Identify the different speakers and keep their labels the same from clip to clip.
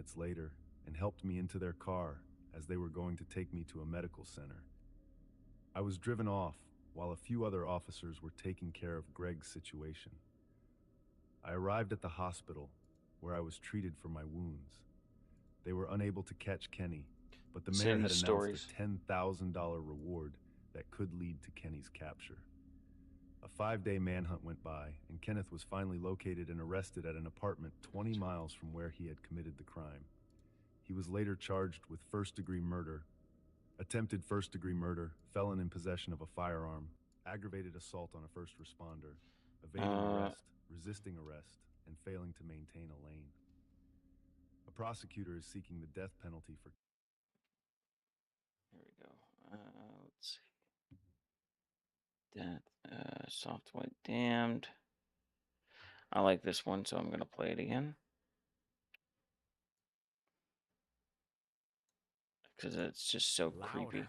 Speaker 1: minutes later and helped me into their car as they were going to take me to a medical center. I was driven off while a few other officers were taking care of Greg's situation. I arrived at the hospital where I was treated for my wounds. They were unable to catch Kenny, but the mayor had announced a $10,000 reward that could lead to Kenny's capture. A 5-day manhunt went by, and Kenneth was finally located and arrested at an apartment 20 miles from where he had committed the crime. He was later charged with first-degree murder, attempted first-degree murder, felon in possession of a firearm, aggravated assault on a first responder, evading arrest, resisting arrest, and failing to maintain a lane. A prosecutor is seeking the death penalty for...
Speaker 2: Here we go. Let's see. Death, soft white damned. I like this one, so I'm going to play it again. Because it's just so creepy.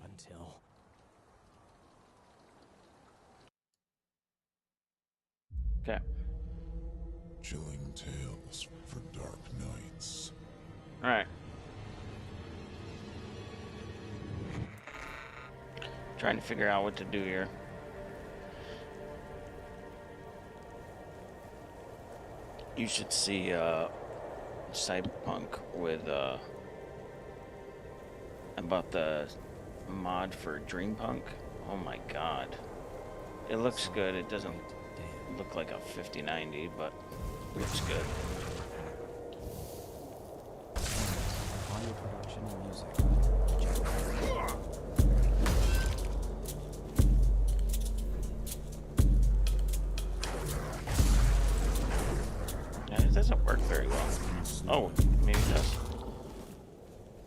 Speaker 3: Until...
Speaker 2: Okay.
Speaker 4: Chilling tales for dark nights.
Speaker 2: Alright. Trying to figure out what to do here. You should see Cyberpunk with about the mod for Dreampunk. Oh my god. It looks good. It doesn't look like a 5090, but it looks good.
Speaker 3: Audio production and music.
Speaker 2: Yeah, it doesn't work very well. Oh, maybe it does.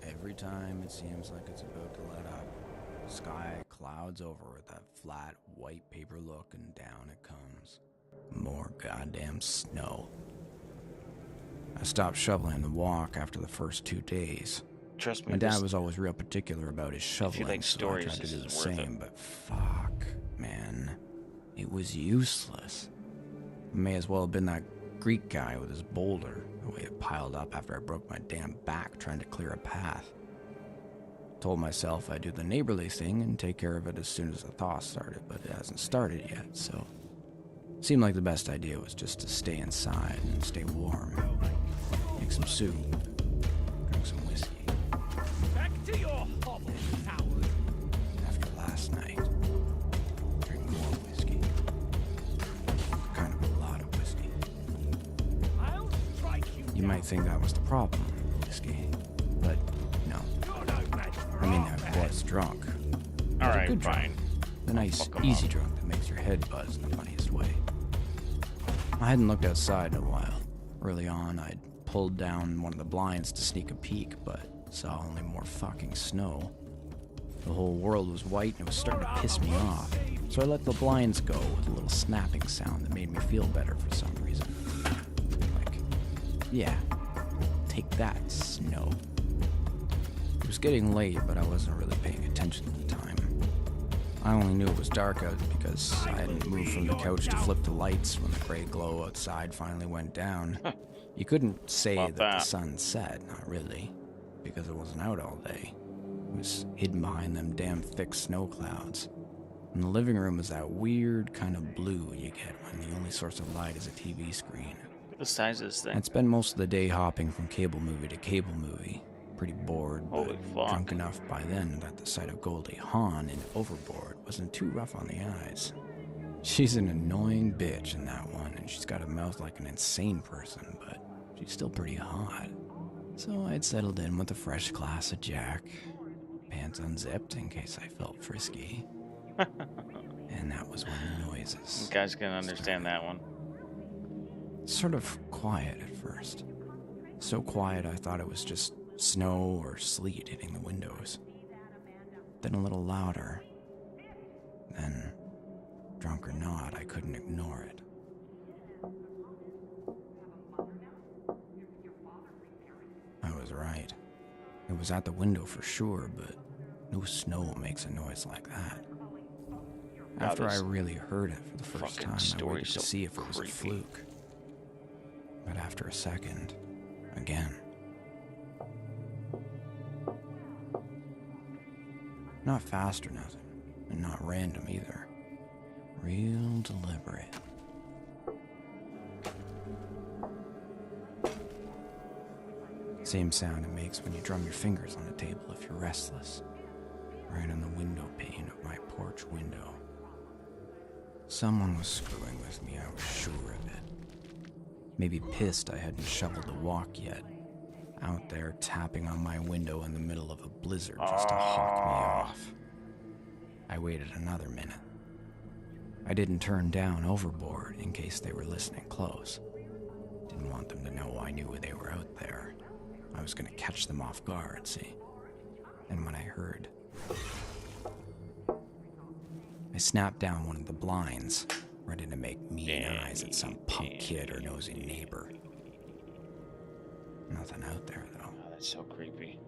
Speaker 3: Every time it seems like it's about to let up, sky clouds over with that flat white paper look, and down it comes. More goddamn snow. I stopped shoveling the walk after the first 2 days.
Speaker 2: Trust me.
Speaker 3: My dad was always real particular about his shoveling,
Speaker 2: like
Speaker 3: so I tried to do the same, but fuck, man. It was useless. May as well have been that Greek guy with his boulder, the way it piled up after I broke my damn back trying to clear a path. Told myself I'd do the neighborly thing and take care of it as soon as the thaw started, but it hasn't started yet, so... Seemed like the best idea was just to stay inside and stay warm. Make some soup. Drink some whiskey.
Speaker 5: Back to your hovel, coward.
Speaker 3: After last night, drink more whiskey. Kind of a lot of whiskey.
Speaker 5: I'll strike you.
Speaker 3: You might think that was the problem, whiskey. But no. I mean, I was drunk.
Speaker 2: Alright, fine.
Speaker 3: The nice, easy drunk that makes your head buzz in the funniest way. I hadn't looked outside in a while. Early on, I'd pulled down one of the blinds to sneak a peek, but saw only more fucking snow. The whole world was white and it was starting to piss me off, so I let the blinds go with a little snapping sound that made me feel better for some reason. Like, yeah, take that, snow. It was getting late, but I wasn't really paying attention at the time. I only knew it was dark out because I hadn't moved from the couch to flip the lights when the gray glow outside finally went down. You couldn't say that the sun set, not really, because it wasn't out all day. It was hidden behind them damn thick snow clouds. And the living room was that weird kind of blue you get when the only source of light is a TV screen.
Speaker 2: The size of this thing.
Speaker 3: I'd spend most of the day hopping from cable movie to cable movie. Pretty bored,
Speaker 2: Holy
Speaker 3: but
Speaker 2: fuck.
Speaker 3: drunk enough by then that the sight of Goldie Hawn in Overboard wasn't too rough on the eyes. She's an annoying bitch in that one, and she's got a mouth like an insane person, but she's still pretty hot. So I'd settled in with a fresh glass of Jack, pants unzipped in case I felt frisky. And that was when the noises...
Speaker 2: You guys can understand that one.
Speaker 3: Sort of quiet at first. So quiet I thought it was just snow or sleet hitting the windows. Then a little louder. Then, drunk or not, I couldn't ignore it. I was right. It was at the window for sure, but no snow makes a noise like that. After I really heard it for the first time, I waited to see if it was a fluke. But after a second, Again. Not fast or nothing, and not random either. Real deliberate. Same sound it makes when you drum your fingers on a table if you're restless. Right on the window pane of my porch window. Someone was screwing with me, I was sure of it. Maybe pissed I hadn't shoveled the walk yet. Out there tapping on my window in the middle of a blizzard just to hawk me off. I waited another minute. I didn't turn down overboard in case they were listening close. Didn't want them to know I knew they were out there. I was gonna catch them off guard, see? And when I heard, I snapped down one of the blinds, ready to make mean eyes at some punk kid or nosy neighbor. Nothing out there, though.
Speaker 2: Oh, that's so creepy.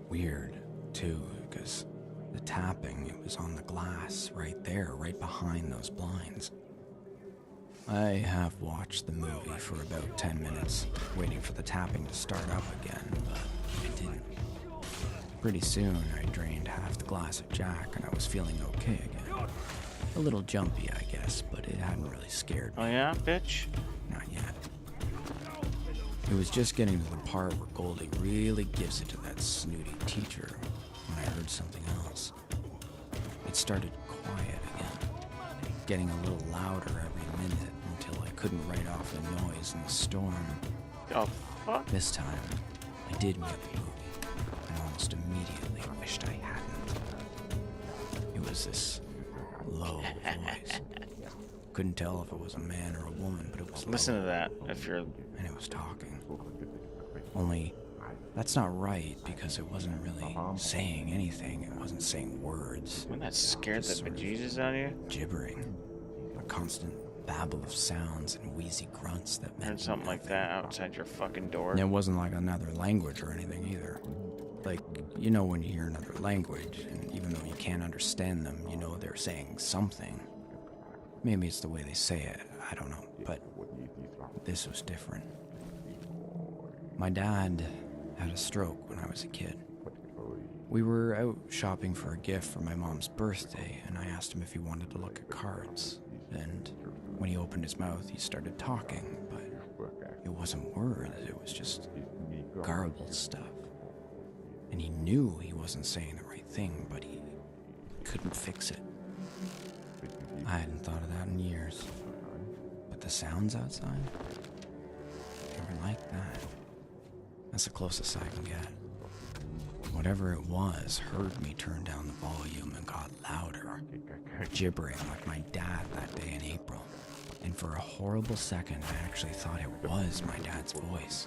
Speaker 3: Weird, too, because the tapping, it was on the glass, right there, right behind those blinds. I have watched the movie for about 10 minutes, waiting for the tapping to start up again, but it didn't. Pretty soon, I drained half the glass of Jack, and I was feeling okay again. A little jumpy, I guess, but it hadn't really scared me.
Speaker 2: Oh yeah, bitch?
Speaker 3: Not yet. It was just getting to the part where Goldie really gives it to that snooty teacher when I heard something else. It started quiet again, getting a little louder every minute until I couldn't write off the noise in the storm.
Speaker 2: Oh, fuck?
Speaker 3: This time, I did mute the movie, and almost immediately wished I hadn't. It was this low voice. Couldn't tell if it was a man or a woman, but it was
Speaker 2: Listen
Speaker 3: low,
Speaker 2: to that if you're...
Speaker 3: and it was talking. Only, that's not right, because it wasn't really saying anything. It wasn't saying words.
Speaker 2: Wouldn't that scare the
Speaker 3: Just sort of
Speaker 2: bejesus out of you?
Speaker 3: Gibbering. A constant babble of sounds and wheezy grunts that meant
Speaker 2: Heard something like
Speaker 3: nothing.
Speaker 2: that outside your fucking door.
Speaker 3: And it wasn't like another language or anything either. Like, you know when you hear another language, and even though you can't understand them, you know they're saying something. Maybe it's the way they say it, I don't know, but this was different. My dad had a stroke when I was a kid. We were out shopping for a gift for my mom's birthday, and I asked him if he wanted to look at cards. And when he opened his mouth, he started talking, but it wasn't words, it was just garbled stuff. And he knew he wasn't saying the right thing, but he couldn't fix it. I hadn't thought of that in years. But the sounds outside, they were like that. That's the closest I can get. Whatever it was heard me turn down the volume and got louder, gibbering like my dad that day in April. And for a horrible second, I actually thought it was my dad's voice.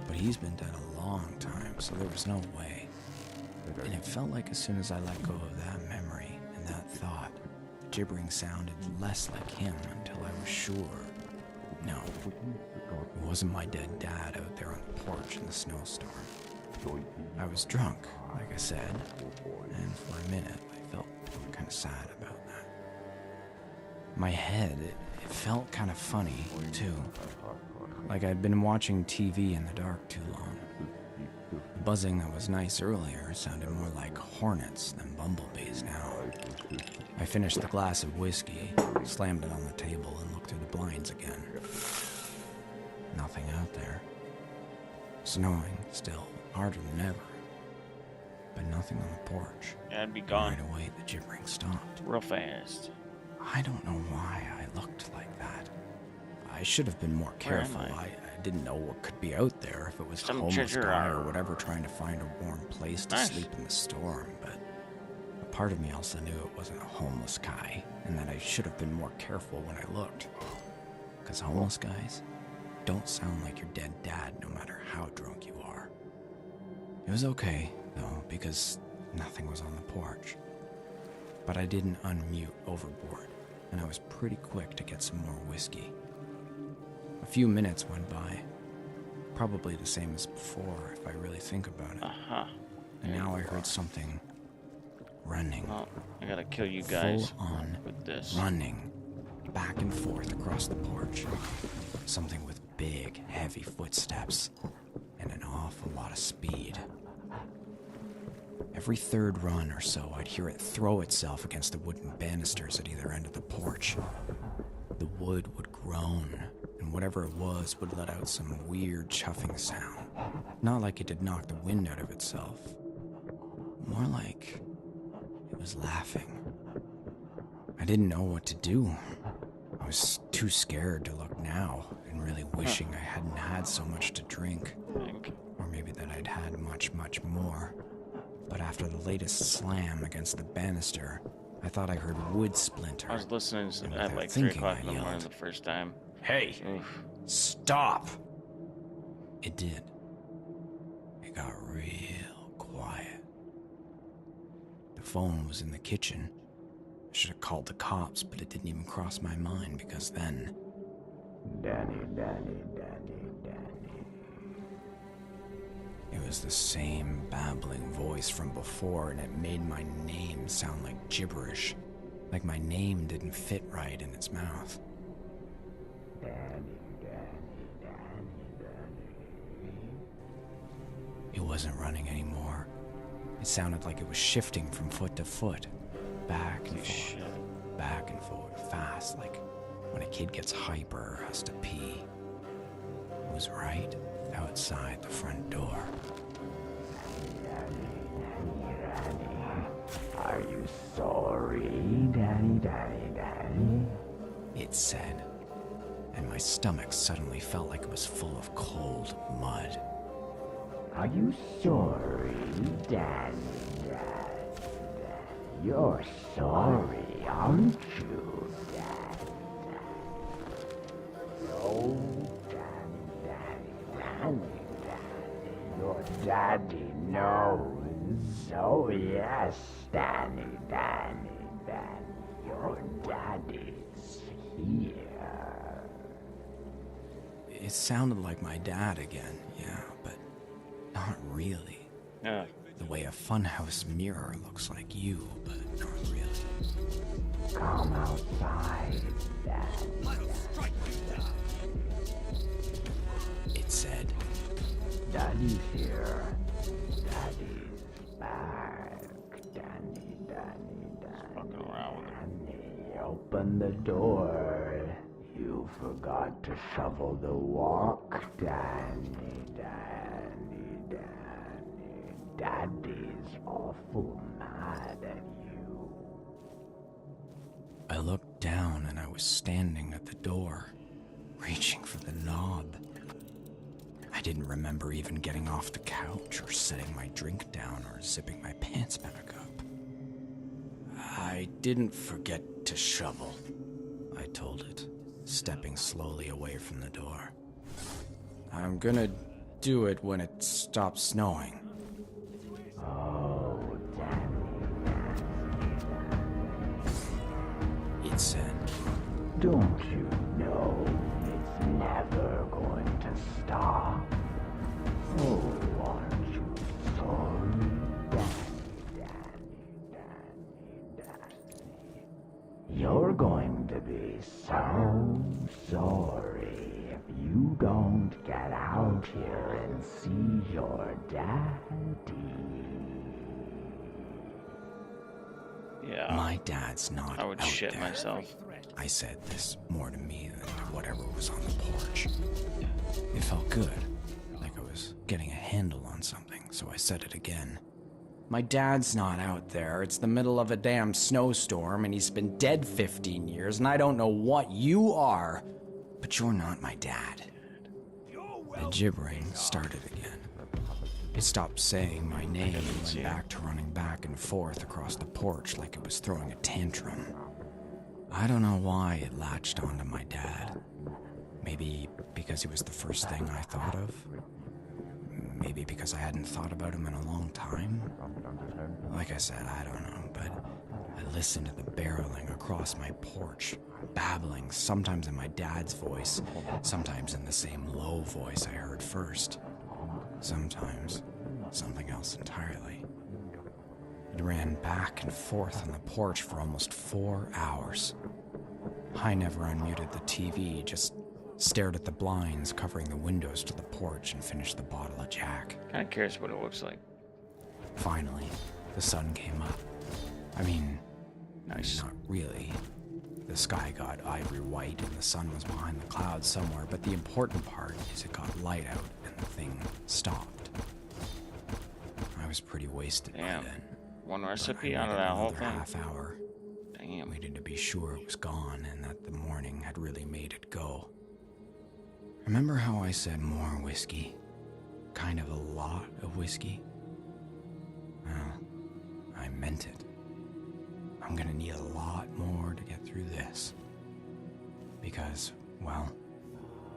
Speaker 3: But he's been dead a long time, so there was no way. And it felt like as soon as I let go of that memory and that thought, the gibbering sounded less like him until I was sure. No, it wasn't my dead dad out there on the porch in the snowstorm. I was drunk, like I said, and for a minute I felt kind of sad about that. My head, it felt kind of funny, too. Like I'd been watching TV in the dark too long. The buzzing that was nice earlier sounded more like hornets than bumblebees now. I finished the glass of whiskey, slammed it on the table, and looked through the blinds again. Nothing out there. Snowing still, harder than ever. But nothing on the porch.
Speaker 2: I'd be gone
Speaker 3: Right away, the gibbering stopped.
Speaker 2: real fast.
Speaker 3: I don't know why I looked like that. I should have been more careful.
Speaker 2: am I?
Speaker 3: I didn't know what could be out there, if it was a
Speaker 2: Some
Speaker 3: homeless
Speaker 2: treasure
Speaker 3: guy
Speaker 2: or-
Speaker 3: or whatever trying to find a warm place to
Speaker 2: Nice.
Speaker 3: sleep in the storm, but a part of me also knew it wasn't a homeless guy, and that I should have been more careful when I looked. Because homeless guys don't sound like your dead dad no matter how drunk you are. It was okay, though, because nothing was on the porch. But I didn't unmute overboard, and I was pretty quick to get some more whiskey. A few minutes went by, probably the same as before if I really think about it.
Speaker 2: Uh-huh.
Speaker 3: And now I heard something running,
Speaker 2: Well, I gotta kill you guys
Speaker 3: full on
Speaker 2: with this.
Speaker 3: running, back and forth across the porch. Something with big, heavy footsteps. awful lot of speed. Every third run or so, I'd hear it throw itself against the wooden banisters at either end of the porch. The wood would groan, and whatever it was would let out some weird chuffing sound. Not like it had knocked the wind out of itself. More like it was laughing. I didn't know what to do. I was too scared to look now, and really wishing I hadn't had so much to drink. Or maybe that I'd had much, much more. But after the latest slam against the banister, I thought I heard wood splinter.
Speaker 2: I was listening
Speaker 3: And
Speaker 2: at
Speaker 3: without
Speaker 2: like 3
Speaker 3: thinking,
Speaker 2: o'clock in
Speaker 3: I
Speaker 2: the morning
Speaker 3: yelled,
Speaker 2: the first time.
Speaker 3: "Hey,
Speaker 2: Oof.
Speaker 3: stop!" It did. It got real quiet. The phone was in the kitchen. I should have called the cops, but it didn't even cross my mind because then... Danny. It was the same babbling voice from before, and it made my name sound like gibberish. Like my name didn't fit right in its mouth. It wasn't running anymore. It sounded like it was shifting from foot to foot. Back and forth. Back and forth. Fast, like when a kid gets hyper or has to pee. It was right outside the front door.
Speaker 6: Are you sorry, Danny?
Speaker 3: It said, and my stomach suddenly felt like it was full of cold mud.
Speaker 6: Are you sorry, Danny? You're sorry, aren't you, Danny? No, Danny. Your daddy knows. Oh yes, Danny. Your daddy's here.
Speaker 3: It sounded like my dad again, yeah, but not really.
Speaker 2: Yeah.
Speaker 3: The way a funhouse mirror looks like you, but not really.
Speaker 6: Come outside, Danny.
Speaker 5: I'll strike you down.
Speaker 3: It said,
Speaker 6: Daddy's here. Daddy's back. Danny.
Speaker 2: Fucking around with him.
Speaker 6: Danny, open the door. You forgot to shovel the walk, Danny. Daddy's awful mad at you.
Speaker 3: I looked down and I was standing at the door, reaching for the knob. I didn't remember even getting off the couch or setting my drink down or zipping my pants back up. I didn't forget to shovel, I told it, stepping slowly away from the door. I'm gonna do it when it stops snowing.
Speaker 6: Oh, Danny.
Speaker 3: It said,
Speaker 6: Don't you know it's never going to stop? Oh, aren't you sorry, Danny? You're going to be so sorry if you don't get out here and see your daddy.
Speaker 2: Yeah.
Speaker 3: my dad's not
Speaker 2: I would
Speaker 3: out
Speaker 2: shit
Speaker 3: there.
Speaker 2: myself.
Speaker 3: I said this more to me than to whatever was on the porch. It felt good, like I was getting a handle on something, so I said it again. My dad's not out there. It's the middle of a damn snowstorm, and he's been dead 15 years, and I don't know what you are, but you're not my dad. The gibbering started again. It stopped saying my name and went back to running back and forth across the porch like it was throwing a tantrum. I don't know why it latched onto my dad. Maybe because he was the first thing I thought of. Maybe because I hadn't thought about him in a long time. Like I said, I don't know, but I listened to the barreling across my porch, babbling, sometimes in my dad's voice, sometimes in the same low voice I heard first. Sometimes something else entirely. It ran back and forth on the porch for almost 4 hours. I never unmuted the TV, just stared at the blinds covering the windows to the porch, and finished the bottle of Jack.
Speaker 2: Kind of curious what it looks like.
Speaker 3: Finally, the sun came up. I mean,
Speaker 2: Nice.
Speaker 3: not really. The sky got ivory white and the sun was behind the clouds somewhere, but the important part is it got light out and the thing stopped. I was pretty wasted
Speaker 2: Damn.
Speaker 3: by then.
Speaker 2: One
Speaker 3: but I
Speaker 2: recipe
Speaker 3: waited
Speaker 2: out of that whole
Speaker 3: another
Speaker 2: thing.
Speaker 3: half hour.
Speaker 2: Damn.
Speaker 3: Waited to be sure it was gone and that the morning had really made it go. Remember how I said more whiskey? Kind of a lot of whiskey? Well, I meant it. I'm gonna need a lot more to get through this. Because, well,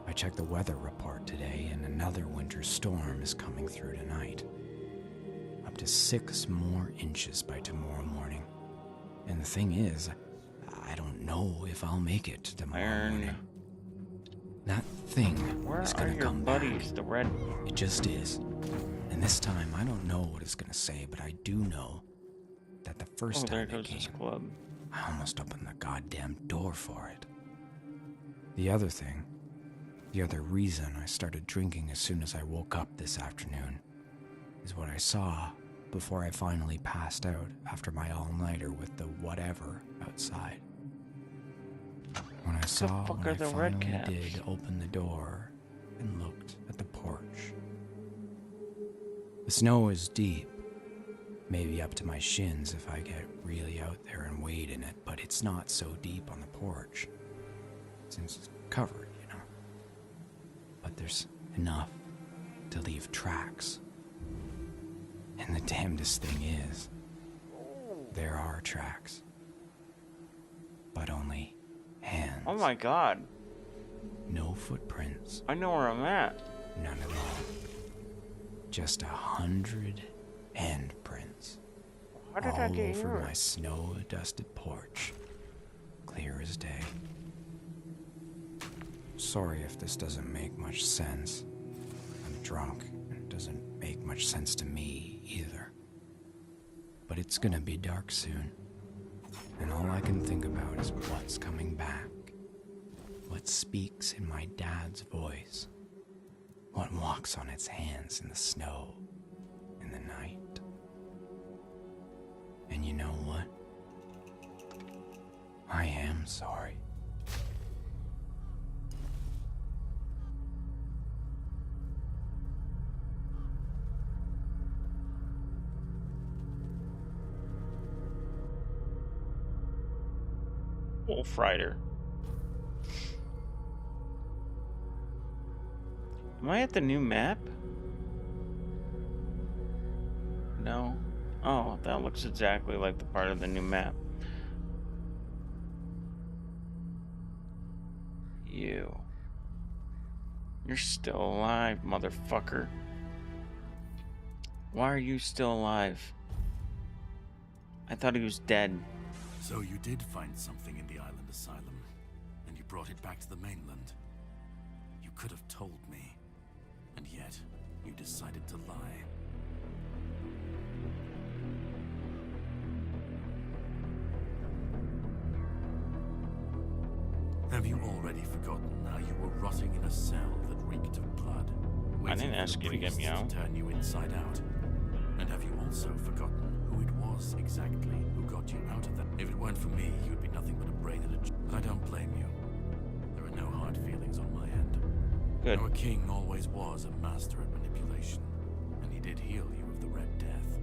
Speaker 3: I checked the weather report today and another winter storm is coming through tonight. Up to 6 more inches by tomorrow morning. And the thing is, I don't know if I'll make it tomorrow
Speaker 2: Iron.
Speaker 3: morning. That thing
Speaker 2: Where
Speaker 3: is
Speaker 2: are
Speaker 3: gonna
Speaker 2: your
Speaker 3: come
Speaker 2: buddies?
Speaker 3: back.
Speaker 2: The red.
Speaker 3: It just is. And this time, I don't know what it's gonna say, but I do know that the first
Speaker 2: Oh, there
Speaker 3: time it
Speaker 2: goes this
Speaker 3: came,
Speaker 2: club.
Speaker 3: I almost opened the goddamn door for it. The other thing, the other reason I started drinking as soon as I woke up this afternoon, is what I saw before I finally passed out after my all-nighter with the whatever outside. When I saw
Speaker 2: fuck
Speaker 3: when
Speaker 2: are
Speaker 3: I
Speaker 2: the
Speaker 3: finally
Speaker 2: red caps?
Speaker 3: did open the door and looked at the porch. The snow is deep, maybe up to my shins if I get really out there and wade in it, but it's not so deep on the porch, since it's covered, you know. But there's enough to leave tracks. And the damnedest thing is, there are tracks, but only hands.
Speaker 2: Oh my god.
Speaker 3: No footprints,
Speaker 2: I know where I'm at.
Speaker 3: none at all. Just 100 handprints.
Speaker 2: How did I
Speaker 3: all
Speaker 2: get
Speaker 3: over
Speaker 2: here?
Speaker 3: my snow-dusted porch, clear as day. Sorry if this doesn't make much sense. I'm drunk, and it doesn't make much sense to me either. But it's gonna be dark soon, and all I can think about is what's coming back. What speaks in my dad's voice. What walks on its hands in the snow in the night. And you know what? I am sorry.
Speaker 2: Wolf Rider. Am I at the new map? No. Oh, that looks exactly like the part of the new map. You. You're still alive, motherfucker. Why are you still alive? I thought he was dead.
Speaker 7: So you did find something in the island asylum, and you brought it back to the mainland. You could have told me, and yet you decided to lie. Have you already forgotten how you were rotting in a cell that reeked of blood?
Speaker 2: I didn't
Speaker 7: waiting for
Speaker 2: ask
Speaker 7: the
Speaker 2: you to get me
Speaker 7: priests
Speaker 2: out.
Speaker 7: to turn you inside out. And have you also forgotten who it was exactly who got you out of that? If it weren't for me, you'd be nothing but a brain and a... But I don't blame you. There are no hard feelings on my end.
Speaker 2: Good.
Speaker 7: Our king always was a master at manipulation, and he did heal you of the Red Death.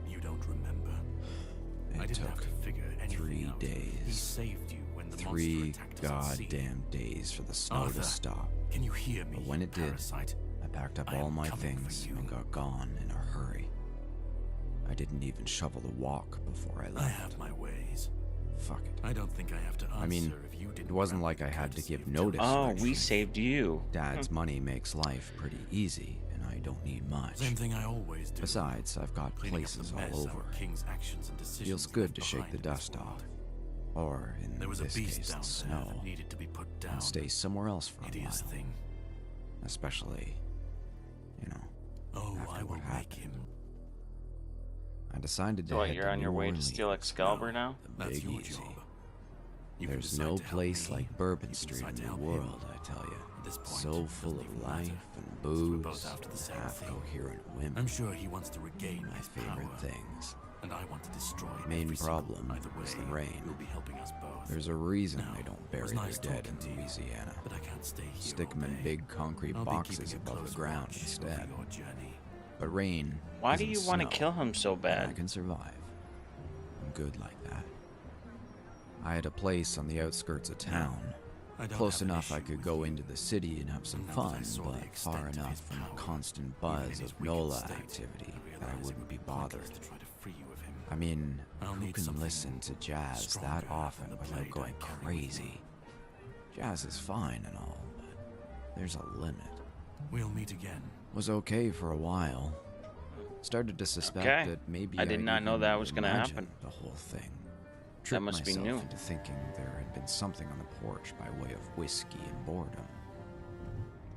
Speaker 7: You don't remember? I
Speaker 3: It
Speaker 7: didn't have
Speaker 3: took
Speaker 7: to figure anything
Speaker 3: 3
Speaker 7: out. He
Speaker 3: days.
Speaker 7: saved you when the
Speaker 3: 3
Speaker 7: monster attacked us at sea.
Speaker 3: goddamn days for the snow
Speaker 7: Arthur,
Speaker 3: to stop.
Speaker 7: Can you hear me?
Speaker 3: But when it did,
Speaker 7: parasite?
Speaker 3: I packed up
Speaker 7: I
Speaker 3: all
Speaker 7: am
Speaker 3: my
Speaker 7: coming for
Speaker 3: things
Speaker 7: you.
Speaker 3: and got gone in a hurry. I didn't even shovel the walk before I
Speaker 7: I
Speaker 3: left.
Speaker 7: have my ways.
Speaker 3: Fuck it.
Speaker 7: I don't think I have to answer
Speaker 3: I mean,
Speaker 7: if you didn't
Speaker 3: it wasn't
Speaker 7: grant
Speaker 3: like
Speaker 7: me
Speaker 3: I
Speaker 7: the
Speaker 3: had to
Speaker 7: courtesy
Speaker 3: give
Speaker 7: of
Speaker 3: notice.
Speaker 7: telling
Speaker 2: Oh,
Speaker 7: the
Speaker 2: we
Speaker 7: truth.
Speaker 2: saved you.
Speaker 3: Dad's money makes life pretty easy, and I don't need much.
Speaker 7: Same thing I always do.
Speaker 3: Besides, I've got
Speaker 7: Cleaning up the
Speaker 3: places
Speaker 7: mess
Speaker 3: all
Speaker 7: our
Speaker 3: over.
Speaker 7: king's actions and decisions
Speaker 3: Feels good
Speaker 7: left
Speaker 3: to shake
Speaker 7: behind
Speaker 3: the
Speaker 7: in this
Speaker 3: dust
Speaker 7: world.
Speaker 3: off. Or, in
Speaker 7: There was a
Speaker 3: this
Speaker 7: beast
Speaker 3: case,
Speaker 7: down
Speaker 3: the
Speaker 7: there
Speaker 3: snow.
Speaker 7: that needed to be put down.
Speaker 3: And stay somewhere else for a
Speaker 7: Hideous
Speaker 3: while.
Speaker 7: thing.
Speaker 3: Especially,
Speaker 7: Oh,
Speaker 3: after
Speaker 7: I will
Speaker 3: what
Speaker 7: make
Speaker 3: happened.
Speaker 7: him.
Speaker 3: I decided to
Speaker 2: So what,
Speaker 3: head
Speaker 2: you're
Speaker 3: to
Speaker 2: on your
Speaker 3: New
Speaker 2: way to
Speaker 3: Orleans.
Speaker 2: steal Excalibur now?
Speaker 3: The
Speaker 7: That's
Speaker 3: big
Speaker 7: your
Speaker 3: easy.
Speaker 7: job. You can
Speaker 3: There's
Speaker 7: decide
Speaker 3: no
Speaker 7: to help
Speaker 3: place
Speaker 7: me,
Speaker 3: like Bourbon
Speaker 7: you can
Speaker 3: Street
Speaker 7: decide
Speaker 3: in
Speaker 7: to
Speaker 3: the
Speaker 7: help him.
Speaker 3: world, I tell you.
Speaker 7: At this point,
Speaker 3: So
Speaker 7: it
Speaker 3: full
Speaker 7: doesn't
Speaker 3: of
Speaker 7: even
Speaker 3: life
Speaker 7: matter,
Speaker 3: and
Speaker 7: because we're
Speaker 3: booze,
Speaker 7: both after the same thing.
Speaker 3: half-coherent women.
Speaker 7: I'm sure he wants to regain
Speaker 3: My
Speaker 7: his
Speaker 3: favorite
Speaker 7: power,
Speaker 3: things.
Speaker 7: and I want to destroy
Speaker 3: Main
Speaker 7: every single-
Speaker 3: problem
Speaker 7: Either way,
Speaker 3: is the rain.
Speaker 7: you'll be helping us both.
Speaker 3: There's a reason
Speaker 7: Now,
Speaker 3: they don't
Speaker 7: it
Speaker 3: bury
Speaker 7: was
Speaker 3: their
Speaker 7: nice
Speaker 3: dead
Speaker 7: talking to
Speaker 3: in
Speaker 7: you,
Speaker 3: Louisiana.
Speaker 7: but I can't stay here
Speaker 3: Stick
Speaker 7: all
Speaker 3: them in
Speaker 7: day.
Speaker 3: big concrete
Speaker 7: I'll be
Speaker 3: boxes
Speaker 7: keeping a
Speaker 3: above the
Speaker 7: close
Speaker 3: ground
Speaker 7: watch
Speaker 3: instead.
Speaker 7: over your journey.
Speaker 3: But rain
Speaker 2: Why do
Speaker 3: isn't
Speaker 2: you want to
Speaker 3: snow,
Speaker 2: kill him so
Speaker 3: and I
Speaker 2: bad?
Speaker 3: can survive. I'm good like that. I had a place on the outskirts of town.
Speaker 7: I don't
Speaker 3: Close
Speaker 7: have an
Speaker 3: enough I
Speaker 7: issue
Speaker 3: could
Speaker 7: with
Speaker 3: go
Speaker 7: you.
Speaker 3: into the city and have some
Speaker 7: Now that I
Speaker 3: fun,
Speaker 7: saw the
Speaker 3: but
Speaker 7: extent
Speaker 3: far
Speaker 7: of
Speaker 3: enough
Speaker 7: his
Speaker 3: from a
Speaker 7: power,
Speaker 3: constant
Speaker 7: even
Speaker 3: buzz
Speaker 7: in his
Speaker 3: of
Speaker 7: weakened
Speaker 3: NOLA
Speaker 7: state,
Speaker 3: activity
Speaker 7: I
Speaker 3: that I
Speaker 7: realized it
Speaker 3: wouldn't
Speaker 7: would
Speaker 3: be
Speaker 7: be pointless
Speaker 3: bothered.
Speaker 7: to try to free you of him.
Speaker 3: I mean,
Speaker 7: I'll
Speaker 3: who
Speaker 7: need
Speaker 3: can
Speaker 7: something
Speaker 3: listen to jazz
Speaker 7: stronger
Speaker 3: that
Speaker 7: than
Speaker 3: often
Speaker 7: the
Speaker 3: without
Speaker 7: blade
Speaker 3: going
Speaker 7: I carry with me.
Speaker 3: crazy? Jazz is fine and all, but there's a limit.
Speaker 7: We'll meet again.
Speaker 3: Was okay for a while. Started to suspect
Speaker 2: Okay.
Speaker 3: that maybe
Speaker 2: I did not know
Speaker 3: even
Speaker 2: that was gonna
Speaker 3: imagined
Speaker 2: happen.
Speaker 3: the whole thing.
Speaker 2: That
Speaker 3: Tricked
Speaker 2: must be
Speaker 3: myself
Speaker 2: new.
Speaker 3: into thinking there had been something on the porch by way of whiskey and boredom.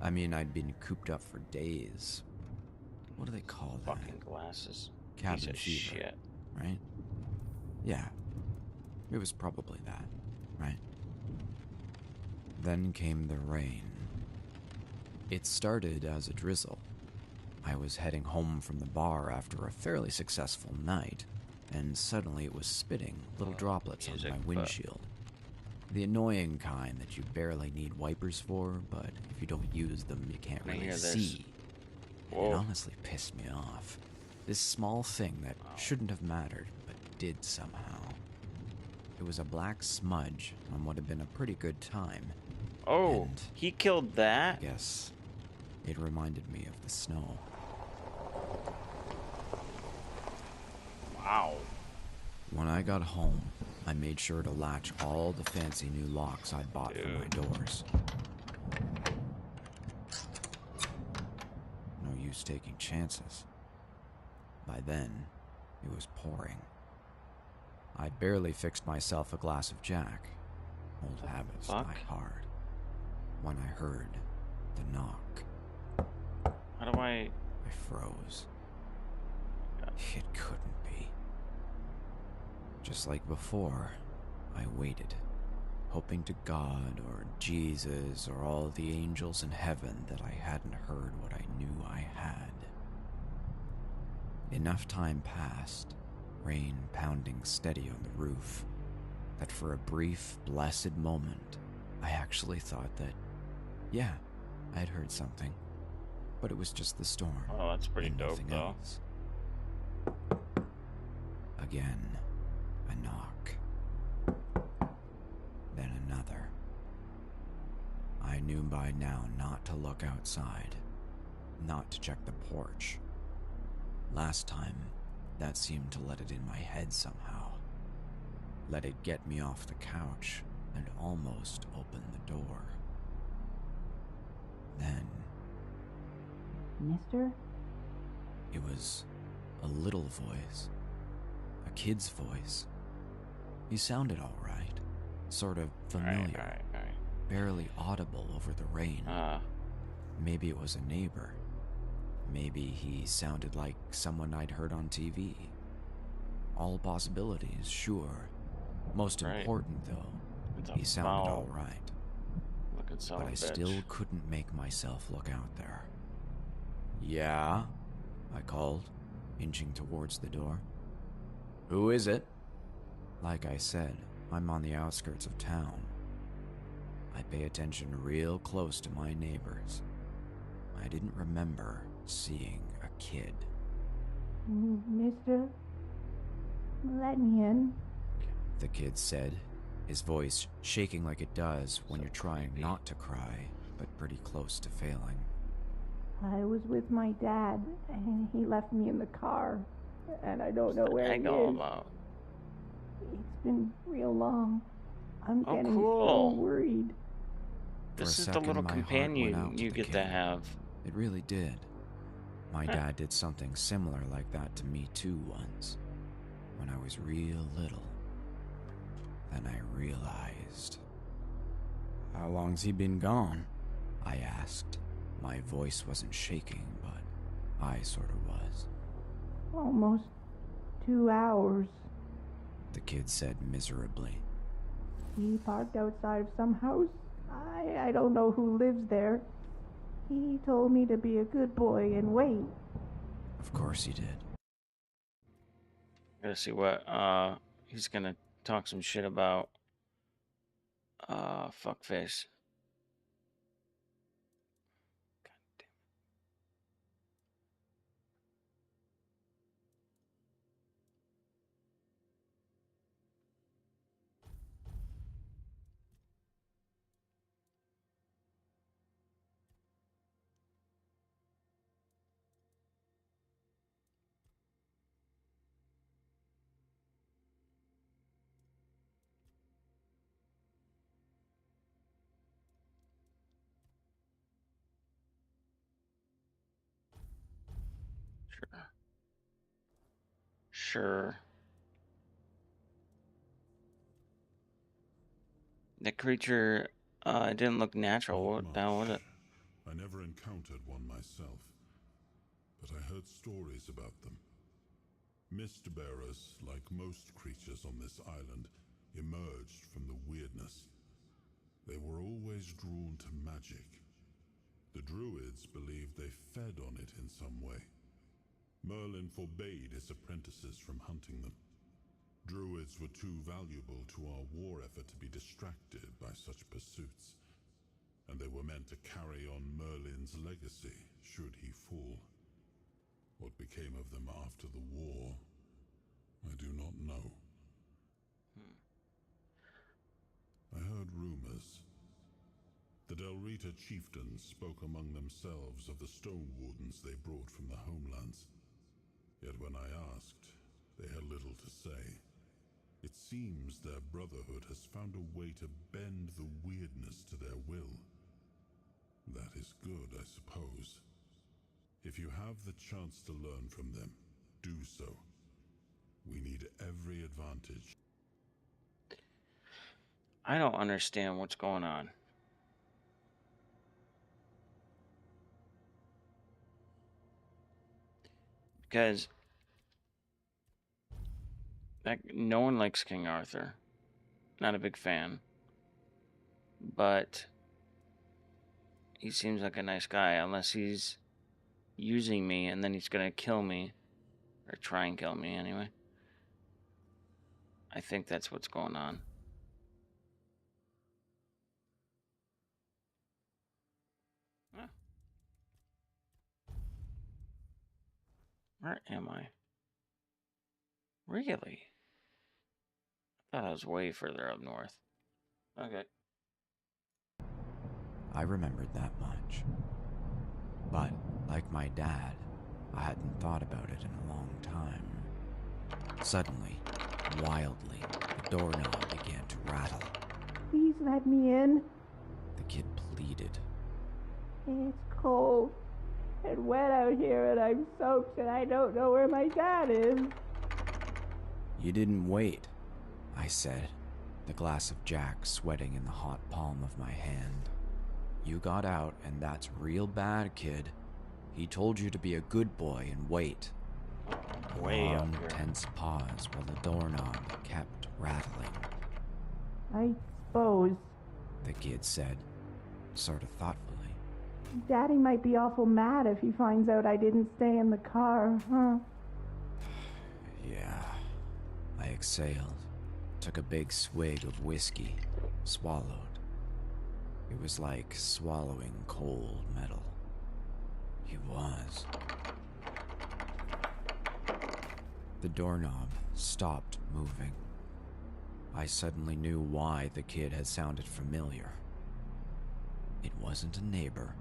Speaker 3: I mean, I'd been cooped up for days. What do they call that?
Speaker 2: Fucking glasses.
Speaker 3: Cabin
Speaker 2: Piece of
Speaker 3: fever,
Speaker 2: shit.
Speaker 3: right? Yeah, it was probably that, right? Then came the rain. It started as a drizzle. I was heading home from the bar after a fairly successful night, and suddenly it was spitting little droplets onto
Speaker 2: music,
Speaker 3: my
Speaker 2: but-
Speaker 3: windshield. The annoying kind that you barely need wipers for, but if you don't use them, you can't
Speaker 2: I
Speaker 3: really
Speaker 2: hear this.
Speaker 3: see. And
Speaker 2: Whoa.
Speaker 3: it honestly pissed me off. This small thing that shouldn't have mattered, but did somehow. It was a black smudge on what had been a pretty good time.
Speaker 2: Oh,
Speaker 3: And
Speaker 2: he killed
Speaker 3: I
Speaker 2: that?
Speaker 3: guess it reminded me of the snow.
Speaker 2: Wow.
Speaker 3: When I got home, I made sure to latch all the fancy new locks I'd bought for my doors. No use taking chances. By then, it was pouring. I'd barely fixed myself a glass of Jack. Old habits
Speaker 2: Fuck.
Speaker 3: die hard. When I heard the knock,
Speaker 2: How do I...
Speaker 3: I froze. It couldn't be. Just like before, I waited, hoping to God or Jesus or all the angels in heaven that I hadn't heard what I knew I had. Enough time passed, rain pounding steady on the roof, that for a brief, blessed moment, I actually thought that, yeah, I'd heard something, but it was just the storm.
Speaker 2: Oh, that's pretty
Speaker 3: and
Speaker 2: dope,
Speaker 3: nothing
Speaker 2: though.
Speaker 3: else. Again, a knock. Then another. I knew by now not to look outside, not to check the porch. Last time, that seemed to let it in my head somehow. Let it get me off the couch and almost open the door. Then,
Speaker 8: Mister?
Speaker 3: it was a little voice. A kid's voice. He sounded all right. Sort of familiar.
Speaker 2: Alright.
Speaker 3: Barely audible over the rain. Maybe it was a neighbor. Maybe he sounded like someone I'd heard on TV. All possibilities, sure. Most
Speaker 2: Right.
Speaker 3: important, though,
Speaker 2: It's a
Speaker 3: he sounded
Speaker 2: foul
Speaker 3: all right.
Speaker 2: looking son
Speaker 3: But
Speaker 2: of a
Speaker 3: I
Speaker 2: bitch.
Speaker 3: still couldn't make myself look out there. Yeah? I called, inching towards the door. Who is it? Like I said, I'm on the outskirts of town. I pay attention real close to my neighbors. I didn't remember seeing a kid.
Speaker 8: Mister? Let me in.
Speaker 3: The kid said, his voice shaking like it does when you're trying not to cry, but pretty close to failing.
Speaker 8: I was with my dad, and he left me in the car, and I don't know where
Speaker 2: I
Speaker 8: he
Speaker 2: know
Speaker 8: is.
Speaker 2: about.
Speaker 8: It's been real long. I'm
Speaker 2: Oh,
Speaker 8: getting
Speaker 2: cool.
Speaker 8: so worried.
Speaker 3: For a
Speaker 2: This is the
Speaker 3: second,
Speaker 2: little
Speaker 3: my heart went
Speaker 2: companion
Speaker 3: out to
Speaker 2: you
Speaker 3: the
Speaker 2: get to
Speaker 3: kid.
Speaker 2: have.
Speaker 3: It really did. My
Speaker 2: Huh.
Speaker 3: dad did something similar like that to me too once, when I was real little. Then I realized. How long's he been gone? I asked. My voice wasn't shaking, but I sort of was.
Speaker 8: Almost 2 hours.
Speaker 3: The kid said miserably.
Speaker 8: He parked outside of some house. I don't know who lives there. He told me to be a good boy and wait.
Speaker 3: Of course he did.
Speaker 2: Gotta see what he's gonna talk some shit about fuckface. God damn. Sure. Sure. The creature didn't look natural.
Speaker 4: Not
Speaker 2: What the hell was it?
Speaker 4: I never encountered one myself, but I heard stories about them. Mist bearers, like most creatures on this island, emerged from the weirdness. They were always drawn to magic. The druids believed they fed on it in some way. Merlin forbade his apprentices from hunting them. Druids were too valuable to our war effort to be distracted by such pursuits, and they were meant to carry on Merlin's legacy should he fall. What became of them after the war, I do not know. I heard rumors. The Del Rita chieftains spoke among themselves of the stone wardens they brought from the homelands. Yet when I asked, they had little to say. It seems their brotherhood has found a way to bend the weirdness to their will. That is good, I suppose. If you have the chance to learn from them, do so. We need every advantage.
Speaker 2: I don't understand what's going on. Because no one likes King Arthur. Not a big fan. But he seems like a nice guy, unless he's using me and then he's gonna kill me. Or try and kill me anyway. I think that's what's going on. Huh. Where am I? Really? I thought I was way further up north. Okay.
Speaker 3: I remembered that much. But, like my dad, I hadn't thought about it in a long time. Suddenly, wildly, the doorknob began to rattle.
Speaker 8: Please let me in.
Speaker 3: The kid pleaded.
Speaker 8: It's cold and wet out here and I'm soaked and I don't know where my dad is.
Speaker 3: You didn't wait, I said, the glass of Jack sweating in the hot palm of my hand. You got out, and that's real bad, kid. He told you to be a good boy and wait.
Speaker 2: Way up
Speaker 3: Long,
Speaker 2: here.
Speaker 3: tense pause while the doorknob kept rattling.
Speaker 8: I suppose.
Speaker 3: The kid said, sort of thoughtfully.
Speaker 8: Daddy might be awful mad if he finds out I didn't stay in the car, huh?
Speaker 3: Yeah. I exhaled, took a big swig of whiskey, swallowed. It was like swallowing cold metal. He was. The doorknob stopped moving. I suddenly knew why the kid had sounded familiar. It wasn't a neighbor.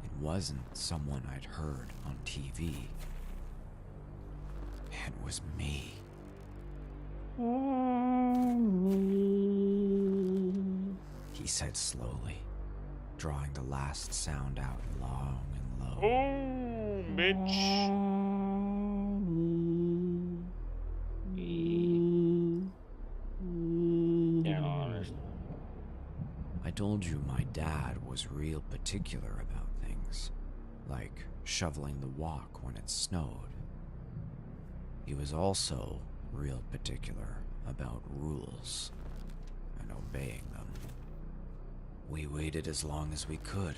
Speaker 3: It wasn't someone I'd heard on TV. It was me.
Speaker 8: Annie.
Speaker 3: He said slowly, drawing the last sound out long and low.
Speaker 2: Oh, bitch. Yeah, no,
Speaker 3: I told you my dad was real particular about things, like shoveling the walk when it snowed. He was also real particular about rules. and obeying them. We waited as long as we could,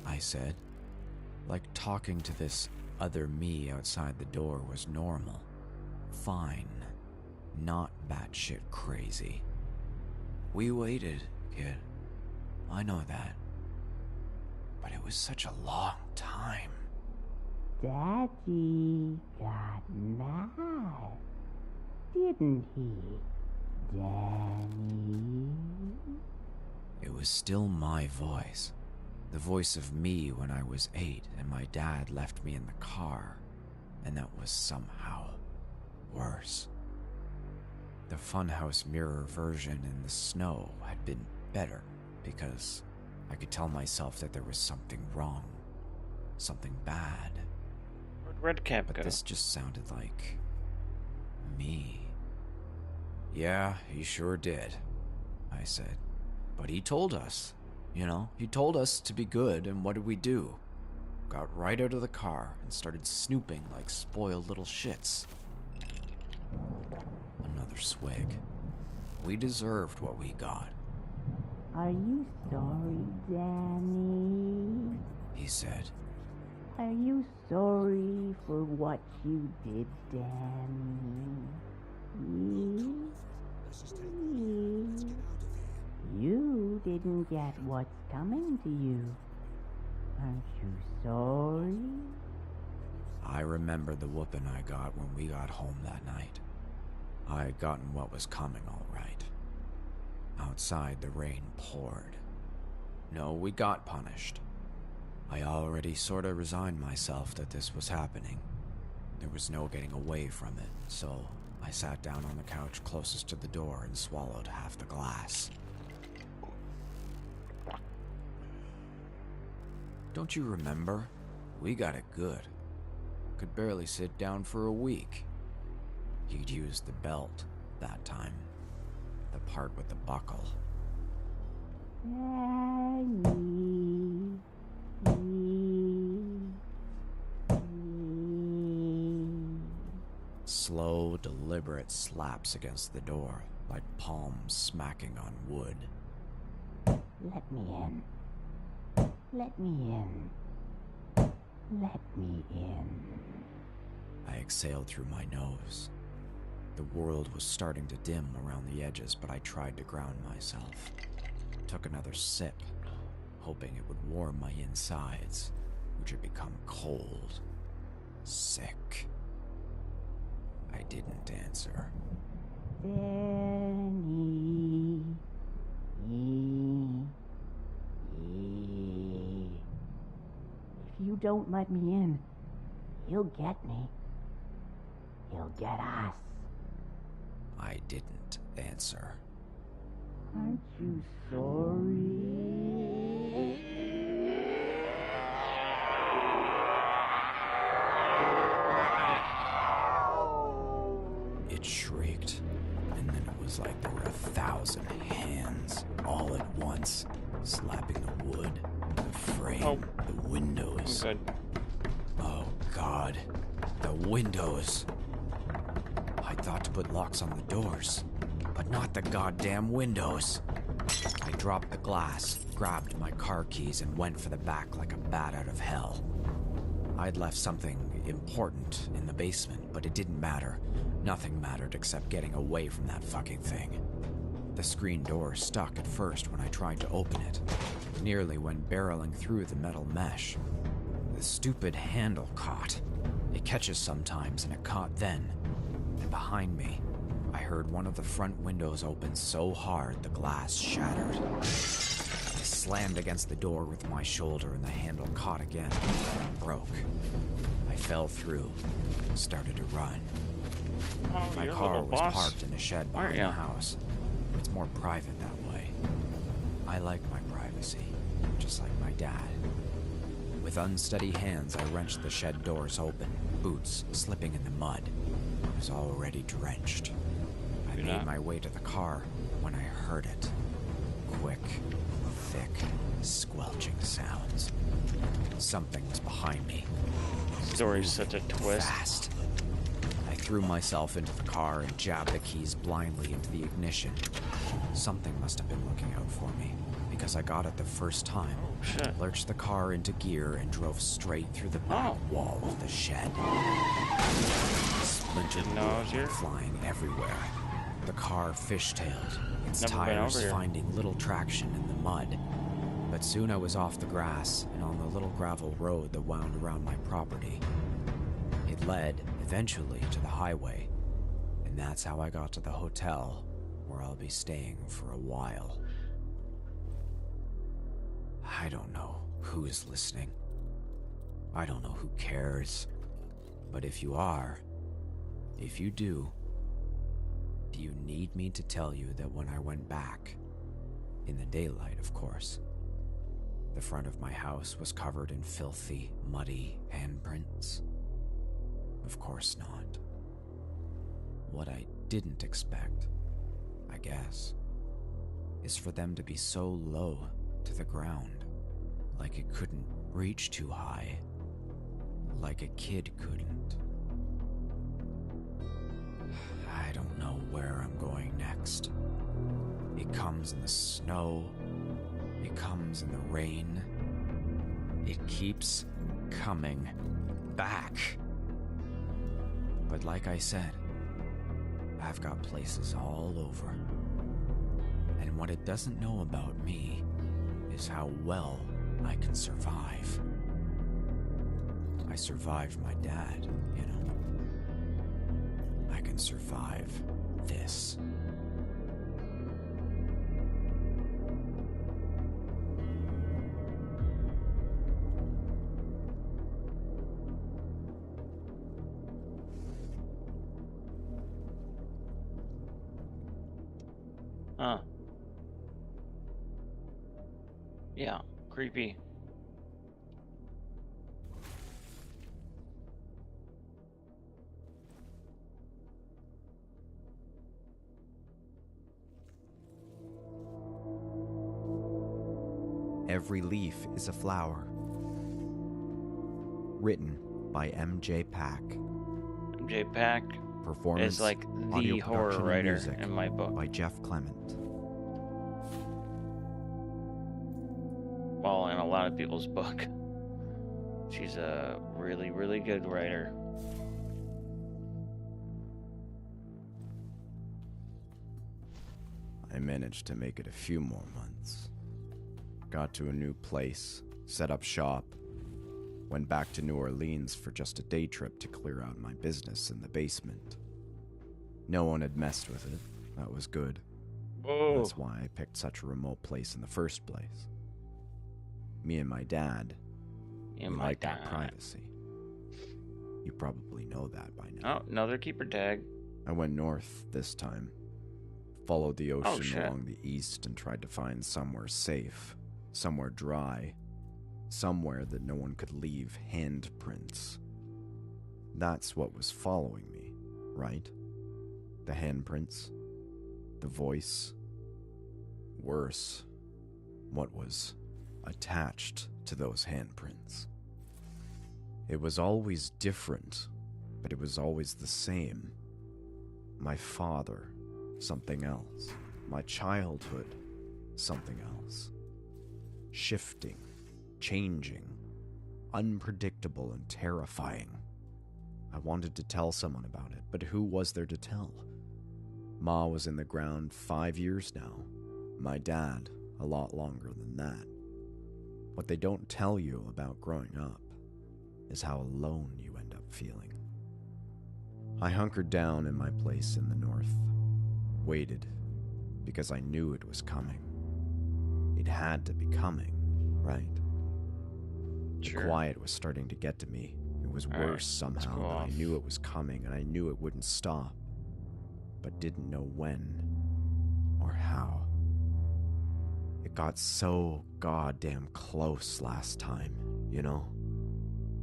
Speaker 3: I said. Like talking to this other me outside the door was normal. Fine. Not batshit crazy. We waited, kid. I know that. But it was such a long time.
Speaker 6: Daddy got mad, didn't he, Danny?
Speaker 3: It was still my voice. The voice of me when I was 8 and my dad left me in the car. And that was somehow worse. The funhouse mirror version in the snow had been better because I could tell myself that there was something wrong. Something bad.
Speaker 2: Where'd Redcap
Speaker 3: But
Speaker 2: go?
Speaker 3: this just sounded like me. Yeah, he sure did, I said. But he told us, he told us to be good, and what did we do? Got right out of the car and started snooping like spoiled little shits. Another swig. We deserved what we got,
Speaker 6: Are you sorry, Danny?
Speaker 3: he said.
Speaker 6: Are you sorry for what you did, Danny? You didn't get what's coming to you. Aren't you sorry?
Speaker 3: I remember the whooping I got when we got home that night. I had gotten what was coming all right. Outside, the rain poured. No, we got punished. I already sort of resigned myself that this was happening. There was no getting away from it, so I sat down on the couch closest to the door and swallowed half the glass. Don't you remember? We got it good. Could barely sit down for a week. He'd used the belt that time. The part with the buckle.
Speaker 6: Danny.
Speaker 3: Slow, deliberate slaps against the door, like palms smacking on wood.
Speaker 6: Let me in. Let me in. Let me in.
Speaker 3: I exhaled through my nose. The world was starting to dim around the edges, but I tried to ground myself. Took another sip, hoping it would warm my insides, which had become cold. Sick. I didn't answer.
Speaker 6: Danny. If you don't let me in, he'll get me. He'll get us.
Speaker 3: I didn't answer.
Speaker 6: Aren't you sorry?
Speaker 3: It shrieked, and then it was like there were 1,000 hands, all at once, slapping the wood, the frame, the windows.
Speaker 2: I'm good.
Speaker 3: Oh, God. The windows. I thought to put locks on the doors, but not the goddamn windows. I dropped the glass, grabbed my car keys, and went for the back like a bat out of hell. I'd left something important in the basement, but it didn't matter. Nothing mattered except getting away from that fucking thing. The screen door stuck at first when I tried to open it. Nearly went barreling through the metal mesh. The stupid handle caught. It catches sometimes, and it caught then. And behind me, I heard one of the front windows open so hard the glass shattered. I slammed against the door with my shoulder, and the handle caught again and broke. I fell through, started to run.
Speaker 2: Oh,
Speaker 3: My
Speaker 2: you're a
Speaker 3: car
Speaker 2: little
Speaker 3: was
Speaker 2: boss,
Speaker 3: parked in a shed
Speaker 2: aren't
Speaker 3: behind
Speaker 2: ya?
Speaker 3: the house. It's more private that way. I like my privacy, just like my dad. With unsteady hands, I wrenched the shed doors open, boots slipping in the mud. I was already drenched. I made my way to the car when I heard it. Quick, thick, squelching sounds. Something was behind me.
Speaker 2: Story's such a twist.
Speaker 3: Fast. I threw myself into the car and jabbed the keys blindly into the ignition. Something must have been looking out for me, because I got it the first time.
Speaker 2: Oh, shit.
Speaker 3: Lurched the car into gear and drove straight through the back wall of the shed. Splintered
Speaker 2: Didn't know I was
Speaker 3: wood
Speaker 2: here.
Speaker 3: flying everywhere. The car fishtailed, its
Speaker 2: Never been
Speaker 3: tires
Speaker 2: over here.
Speaker 3: finding little traction in the mud. But soon I was off the grass and on the little gravel road that wound around my property. It led, eventually, to the highway, and that's how I got to the hotel, where I'll be staying for a while. I don't know who's listening. I don't know who cares. But if you are, if you do you need me to tell you that when I went back, in the daylight, of course, the front of my house was covered in filthy, muddy handprints? Of course not. What I didn't expect, I guess, is for them to be so low to the ground, like it couldn't reach too high, like a kid couldn't. I don't know where I'm going next. It comes in the snow. It comes in the rain. It keeps coming back. But like I said, I've got places all over. And what it doesn't know about me is how well I can survive. I survived my dad, you know. I can survive this.
Speaker 2: Huh. Yeah, creepy.
Speaker 3: Every Leaf is a Flower. Written by M.J. Pack.
Speaker 2: MJ Pack
Speaker 3: Performance,
Speaker 2: is like the
Speaker 3: audio
Speaker 2: horror
Speaker 3: production, and
Speaker 2: writer
Speaker 3: music
Speaker 2: in my book.
Speaker 3: by Jeff Clement.
Speaker 2: Well, in a lot of people's book. She's a really, really good writer.
Speaker 3: I managed to make it a few more months. Got to a new place, set up shop, went back to New Orleans for just a day trip to clear out my business in the basement. No one had messed with it. That was good.
Speaker 2: Whoa.
Speaker 3: That's why I picked such a remote place in the first place. Me and my dad, we like our privacy. You probably know that by now.
Speaker 2: Oh, another keeper tag.
Speaker 3: I went north this time. Followed the ocean
Speaker 2: shit.
Speaker 3: along the east and tried to find somewhere safe, somewhere dry, somewhere that no one could leave handprints. That's what was following me, right? The handprints, the voice. Worse, what was attached to those handprints. It was always different, but it was always the same. My father, something else. My childhood, something else. Shifting, changing, unpredictable and terrifying. I wanted to tell someone about it, but who was there to tell? Ma was in the ground 5 years now. My dad, a lot longer than that. What they don't tell you about growing up is how alone you end up feeling. I hunkered down in my place in the north, waited, because I knew it was coming. It had to be coming, right?
Speaker 2: Sure.
Speaker 3: The quiet was starting to get to me. It was
Speaker 2: All
Speaker 3: worse
Speaker 2: right,
Speaker 3: somehow,
Speaker 2: cool
Speaker 3: but I
Speaker 2: off.
Speaker 3: knew it was coming, and I knew it wouldn't stop, but didn't know when or how. It got so goddamn close last time, you know?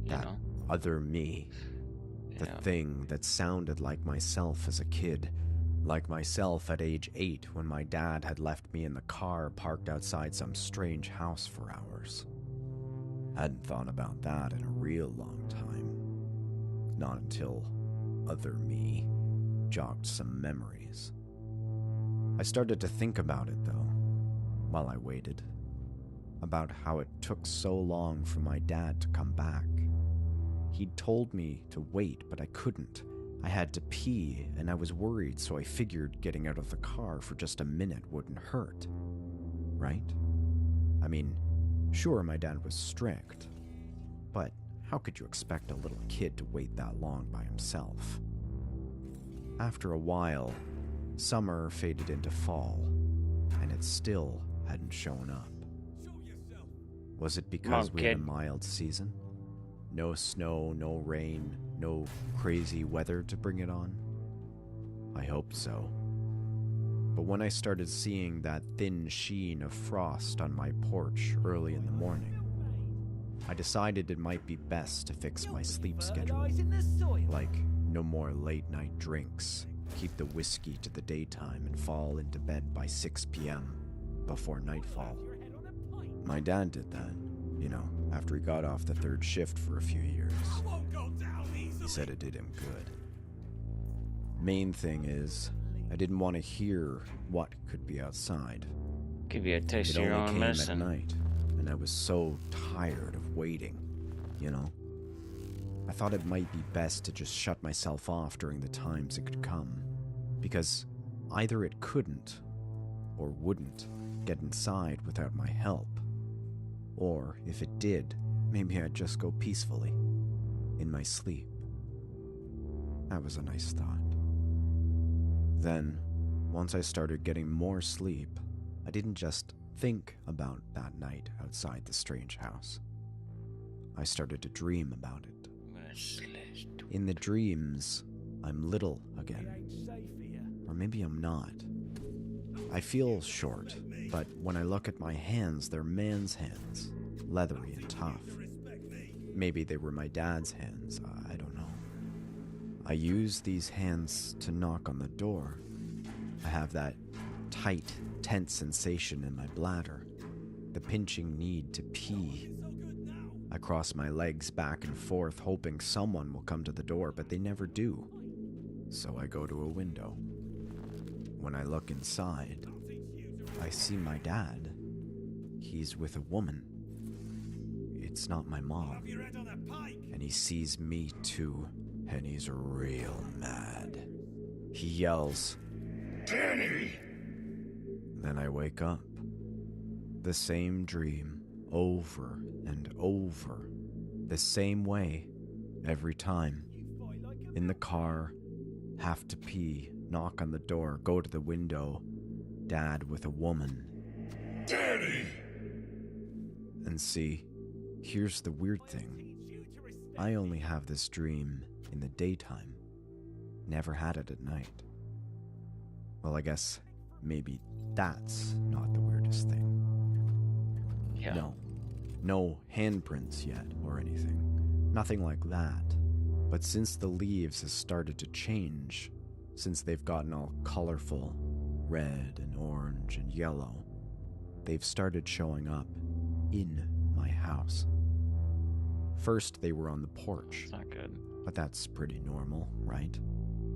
Speaker 3: That other me. The thing that sounded like myself as a kid. Like myself at age 8 when my dad had left me in the car parked outside some strange house for hours. Hadn't thought about that in a real long time. Not until other me jogged some memories. I started to think about it, though, while I waited. About how it took so long for my dad to come back. He'd told me to wait, but I couldn't. I had to pee, and I was worried, so I figured getting out of the car for just a minute wouldn't hurt. Right? I mean, sure, my dad was strict, but how could you expect a little kid to wait that long by himself? After a while, summer faded into fall, and it still hadn't shown up. Was it because we had a mild season? No snow, no rain, no crazy weather to bring it on? I hoped so. But when I started seeing that thin sheen of frost on my porch early in the morning, I decided it might be best to fix my sleep schedule. Like, no more late-night drinks, keep the whiskey to the daytime, and fall into bed by 6 p.m. before nightfall. My dad did that, you know, after he got off the third shift for a few years. He said it did him good. Main thing is, I didn't want to hear what could be outside.
Speaker 2: Give you a taste
Speaker 3: It
Speaker 2: of your
Speaker 3: only
Speaker 2: own
Speaker 3: came
Speaker 2: medicine.
Speaker 3: at night, and I was so tired of waiting, you know? I thought it might be best to just shut myself off during the times it could come, because either it couldn't, or wouldn't, get inside without my help. Or, if it did, maybe I'd just go peacefully, in my sleep. That was a nice thought. Then, once I started getting more sleep, I didn't just think about that night outside the strange house. I started to dream about it. In the dreams, I'm little again. Or maybe I'm not. I feel short, but when I look at my hands, they're man's hands, leathery and tough. Maybe they were my dad's hands, I don't know. I use these hands to knock on the door. I have that tight, tense sensation in my bladder, the pinching need to pee. I cross my legs back and forth, hoping someone will come to the door, but they never do. So I go to a window. When I look inside, I see my dad. He's with a woman. It's not my mom. And he sees me too, and he's real mad. He yells, "Danny!" Then I wake up. The same dream, over and over. The same way, every time. In the car, have to pee, knock on the door, go to the window. Dad with a woman. Danny! And see, here's the weird thing. I only have this dream in the daytime. Never had it at night. Well, I guess maybe that's not the weirdest thing.
Speaker 2: Yeah.
Speaker 3: No handprints yet or anything. Nothing like that. But since the leaves have started to change, since they've gotten all colorful, red and orange and yellow, they've started showing up in my house. First, they were on the porch.
Speaker 2: It's not good.
Speaker 3: But that's pretty normal, right?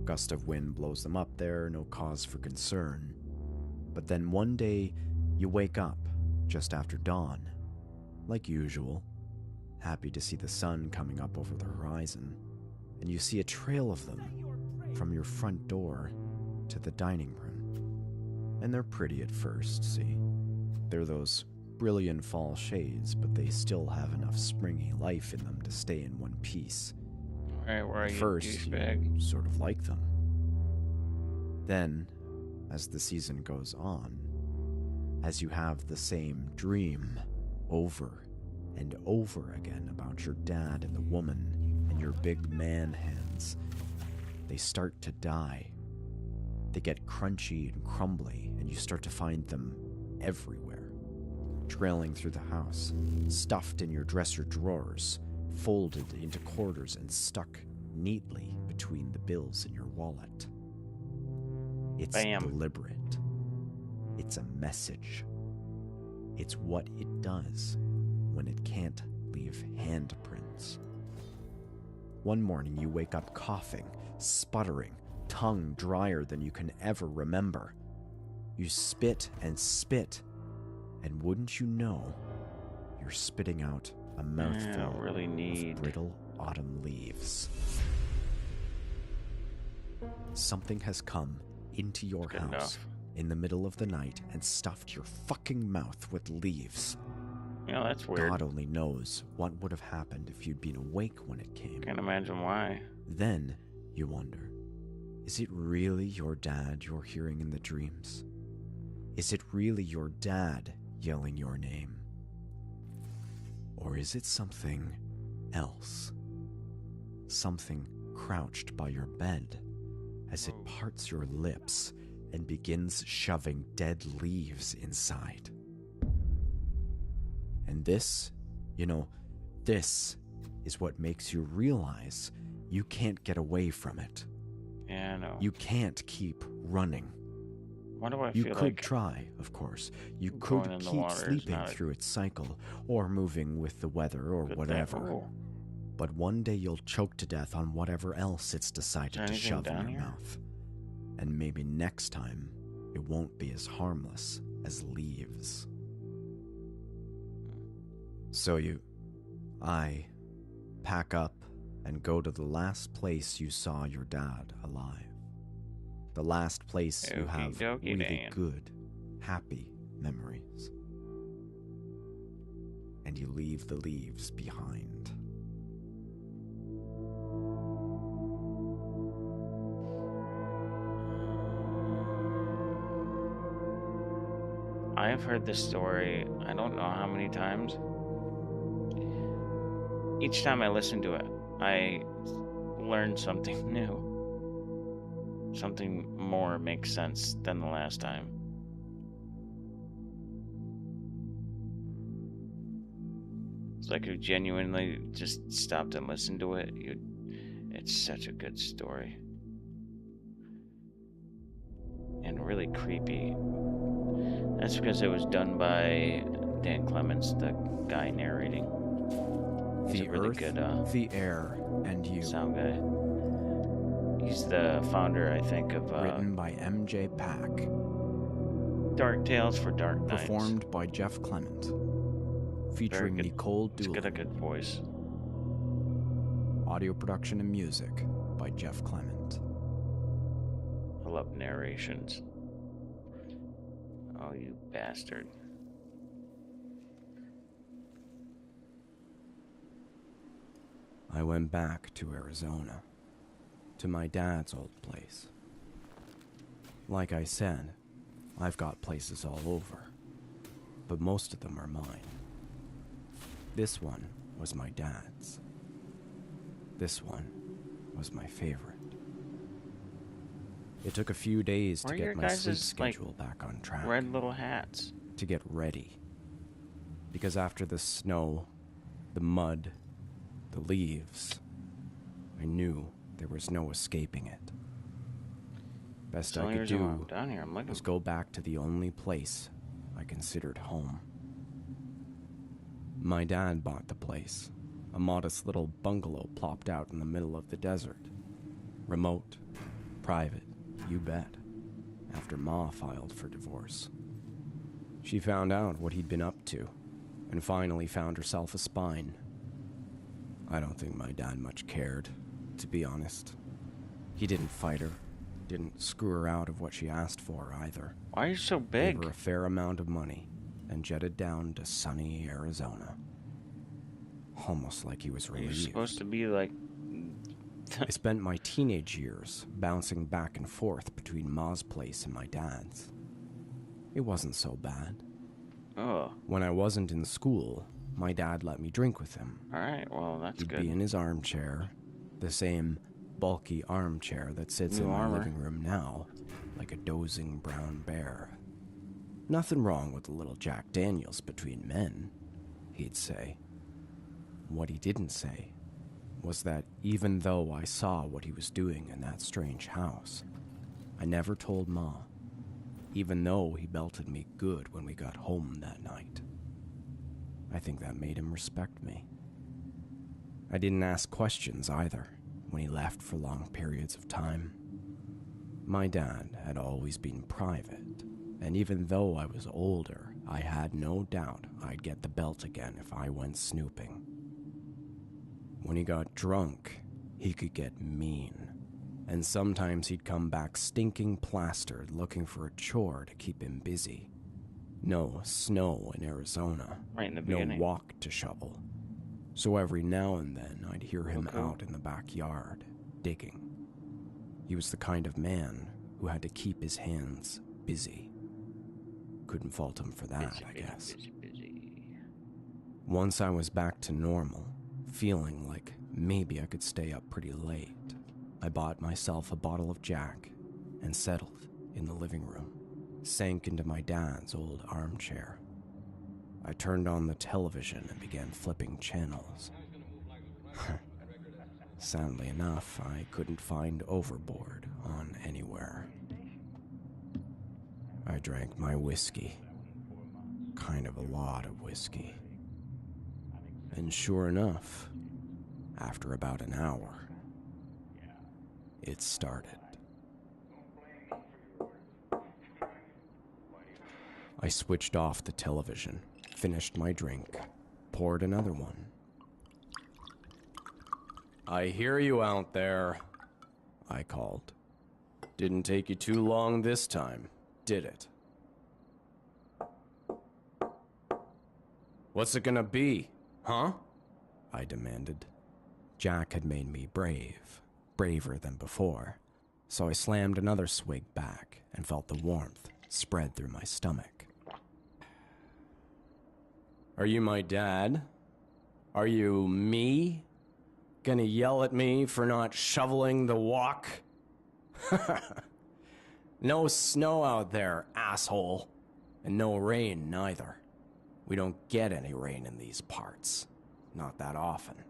Speaker 3: Gust of wind blows them up there, no cause for concern. But then one day, you wake up just after dawn, like usual, happy to see the sun coming up over the horizon, and you see a trail of them from your front door to the dining room. And they're pretty at first, see? They're those brilliant fall shades, but they still have enough springy life in them to stay in one piece.
Speaker 2: Alright, where are
Speaker 3: At
Speaker 2: you,
Speaker 3: first,
Speaker 2: douchebag?
Speaker 3: you sort of like them. Then, as the season goes on, as you have the same dream over and over again about your dad and the woman and your big man hands, they start to die. They get crunchy and crumbly, and you start to find them everywhere, trailing through the house, stuffed in your dresser drawers, folded into quarters and stuck neatly between the bills in your wallet. It's
Speaker 2: Bam.
Speaker 3: deliberate. It's a message. It's what it does when it can't leave handprints.
Speaker 9: One morning you wake up coughing, sputtering, tongue drier than you can ever remember. You spit, and wouldn't you know, you're spitting out a mouthful of brittle autumn leaves. Something has come into your house in the middle of the night and stuffed your fucking mouth with leaves.
Speaker 2: Yeah, that's weird.
Speaker 9: God only knows what would have happened if you'd been awake when it came.
Speaker 2: Can't imagine why.
Speaker 9: Then you wonder, is it really your dad you're hearing in the dreams? Is it really your dad yelling your name? Or is it something else? Something crouched by your bed as it parts your lips and begins shoving dead leaves inside. And this, this is what makes you realize you can't get away from it.
Speaker 2: Yeah, I know.
Speaker 9: You can't keep running.
Speaker 2: Why do I
Speaker 9: You
Speaker 2: feel
Speaker 9: could
Speaker 2: like
Speaker 9: try, of course. You could keep sleeping through its cycle, or moving with the weather, or whatever. But one day you'll choke to death on whatever else it's decided to shove in your mouth. And maybe next time, it won't be as harmless as leaves. So I pack up and go to the last place you saw your dad alive. The last place you have really good, happy memories. And you leave the leaves behind.
Speaker 2: I have heard this story, I don't know how many times. Each time I listen to it, I learn something new. Something more makes sense than the last time. It's like you genuinely just stopped and listened to it. It's such a good story. And really creepy. That's because it was done by Dan Clements, the guy narrating. He's
Speaker 9: The
Speaker 2: a really
Speaker 9: earth,
Speaker 2: good
Speaker 9: the air, and you.
Speaker 2: sound guy. He's the founder, I think, of
Speaker 9: Written by M.J. Pack.
Speaker 2: Dark Tales for Dark Nights.
Speaker 9: Performed by Jeff Clement. Featuring Nicole
Speaker 2: He's
Speaker 9: Doolin.
Speaker 2: got a good voice.
Speaker 9: Audio production and music by Jeff Clement.
Speaker 2: I love narrations. Oh, you bastard.
Speaker 9: I went back to Arizona, to my dad's old place. Like I said, I've got places all over, but most of them are mine. This one was my dad's. This one was my favorite. It took a few days to get my sleep schedule back on track.
Speaker 2: Red little hats.
Speaker 9: To get ready. Because after the snow, the mud, the leaves, I knew there was no escaping it. Best I could do was go back to the only place I considered home. My dad bought the place, a modest little bungalow plopped out in the middle of the desert. Remote, private, you bet, after Ma filed for divorce. She found out what he'd been up to, and finally found herself a spine. I don't think my dad much cared, to be honest. He didn't fight her, didn't screw her out of what she asked for either.
Speaker 2: Why are you so big?
Speaker 9: Gave her a fair amount of money, and jetted down to sunny Arizona. Almost like he was relieved.
Speaker 2: You're supposed to be like...
Speaker 9: I spent my teenage years bouncing back and forth between Ma's place and my dad's. It wasn't so bad.
Speaker 2: Oh.
Speaker 9: When I wasn't in school, my dad let me drink with him.
Speaker 2: Alright, well, that's good.
Speaker 9: He'd be in his armchair, the same bulky armchair that sits in my living room now, like a dozing brown bear. Nothing wrong with a little Jack Daniels between men, he'd say. What he didn't say was that even though I saw what he was doing in that strange house, I never told Ma, even though he belted me good when we got home that night. I think that made him respect me. I didn't ask questions either when he left for long periods of time. My dad had always been private, and even though I was older, I had no doubt I'd get the belt again if I went snooping. When he got drunk, he could get mean, and sometimes he'd come back stinking plastered looking for a chore to keep him busy. No snow in Arizona,
Speaker 2: Right in the
Speaker 9: no
Speaker 2: beginning.
Speaker 9: walk to shovel. So every now and then I'd hear him out in the backyard, digging. He was the kind of man who had to keep his hands busy. Couldn't fault him for that, I guess.
Speaker 2: Busy.
Speaker 9: Once I was back to normal, feeling like maybe I could stay up pretty late, I bought myself a bottle of Jack and settled in the living room, sank into my dad's old armchair. I turned on the television and began flipping channels. Sadly enough, I couldn't find Overboard on anywhere. I drank my whiskey. Kind of a lot of whiskey. And sure enough, after about an hour, it started. I switched off the television, finished my drink, poured another one. "I hear you out there," I called. "Didn't take you too long this time, did it?" "What's it gonna be, huh?" I demanded. Jack had made me brave, braver than before, so I slammed another swig back and felt the warmth spread through my stomach. "Are you my dad? Are you me? Gonna yell at me for not shoveling the walk?" "No snow out there, asshole. And no rain, neither. We don't get any rain in these parts. Not that often.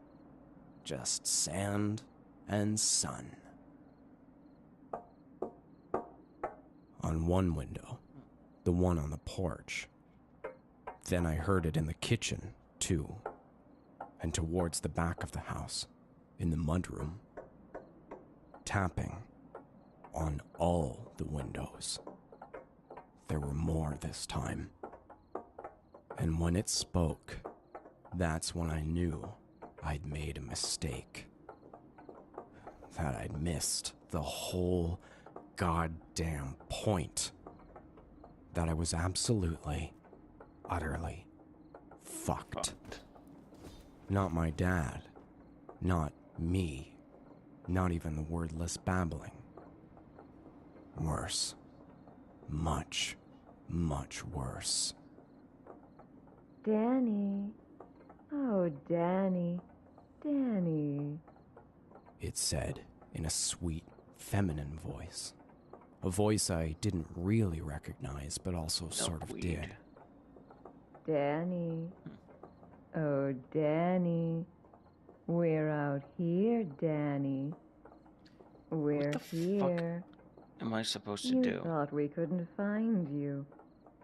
Speaker 9: Just sand and sun." On one window, the one on the porch. Then I heard it in the kitchen, too, and towards the back of the house, in the mudroom. Tapping on all the windows. There were more this time. And when it spoke, that's when I knew I'd made a mistake. That I'd missed the whole goddamn point. That I was absolutely, utterly fucked. Not my dad. Not me. Not even the wordless babbling. Worse. Much, much worse.
Speaker 10: "Danny. Oh, Danny. Danny."
Speaker 9: It said in a sweet, feminine voice. A voice I didn't really recognize, but also sort of did.
Speaker 10: "Danny. Oh, Danny. We're out here, Danny. We're
Speaker 2: the
Speaker 10: here.
Speaker 2: Fuck am I supposed to
Speaker 10: You
Speaker 2: do?
Speaker 10: thought we couldn't find you,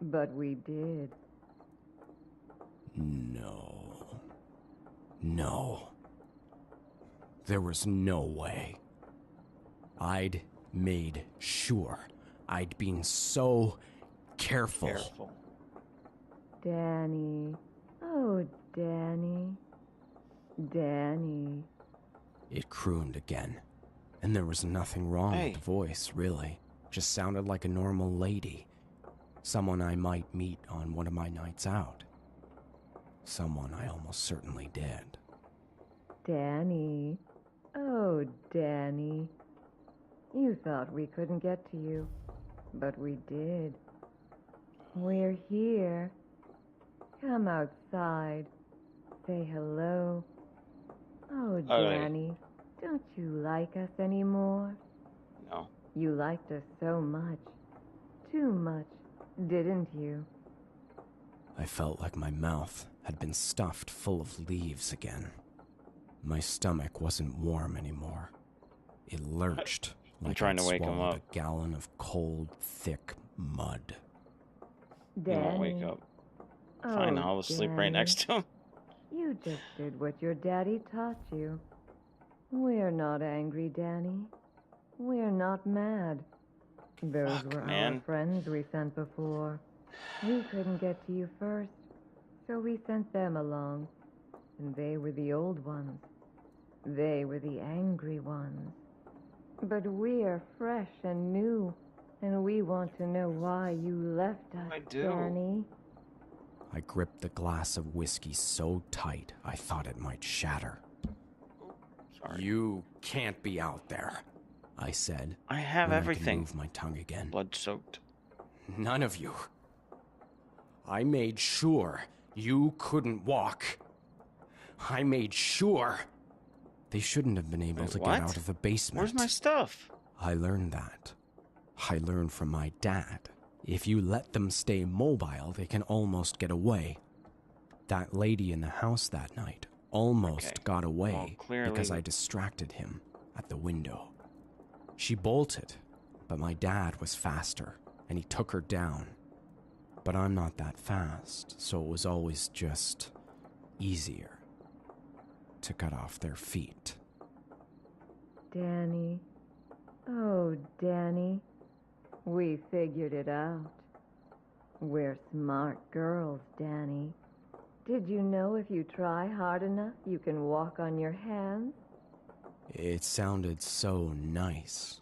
Speaker 10: but we did."
Speaker 9: No. No. There was no way. I'd made sure. I'd been so careful.
Speaker 10: "Danny. Oh, Danny. Danny."
Speaker 9: It crooned again, and there was nothing wrong with the voice, really. Just sounded like a normal lady. Someone I might meet on one of my nights out. Someone I almost certainly did.
Speaker 10: "Danny. Oh, Danny. You thought we couldn't get to you, but we did. We're here. Come outside. Say hello. Oh, Danny, don't you like us anymore?
Speaker 2: No.
Speaker 10: You liked us so much. Too much, didn't you?"
Speaker 9: I felt like my mouth had been stuffed full of leaves again. My stomach wasn't warm anymore. It lurched
Speaker 2: I'm
Speaker 9: like
Speaker 2: trying
Speaker 9: I'd
Speaker 2: to wake him
Speaker 9: swallowed
Speaker 2: up.
Speaker 9: a gallon of cold, thick mud.
Speaker 2: He won't wake
Speaker 10: Danny.
Speaker 2: up.
Speaker 10: Oh,
Speaker 2: Fine, I'll sleep right
Speaker 10: Danny.
Speaker 2: next to him.
Speaker 10: You just did what your daddy taught you. We're not angry, Danny. We're not mad. Those
Speaker 2: Fuck,
Speaker 10: were our
Speaker 2: man.
Speaker 10: friends we sent before. We couldn't get to you first, so we sent them along. And they were the old ones. They were the angry ones. But we're fresh and new, and we want to know why you left us,
Speaker 2: I do.
Speaker 10: Danny.
Speaker 9: I gripped the glass of whiskey so tight I thought it might shatter.
Speaker 2: Sorry.
Speaker 9: You can't be out there, I said.
Speaker 2: I have
Speaker 9: when I
Speaker 2: everything.
Speaker 9: could move my tongue again.
Speaker 2: Blood-soaked.
Speaker 9: None of you. I made sure you couldn't walk. I made sure. They shouldn't have been able
Speaker 2: Wait,
Speaker 9: to
Speaker 2: what?
Speaker 9: get out of the basement.
Speaker 2: Where's my stuff?
Speaker 9: I learned that. I learned from my dad. If you let them stay mobile, they can almost get away. That lady in the house that night almost got away
Speaker 2: Well, clearly...
Speaker 9: because I distracted him at the window. She bolted, but my dad was faster, and he took her down. But I'm not that fast, so it was always just easier to cut off their feet.
Speaker 10: Danny. Oh, Danny. We figured it out. We're smart girls, Danny. Did you know if you try hard enough, you can walk on your hands?
Speaker 9: It sounded so nice.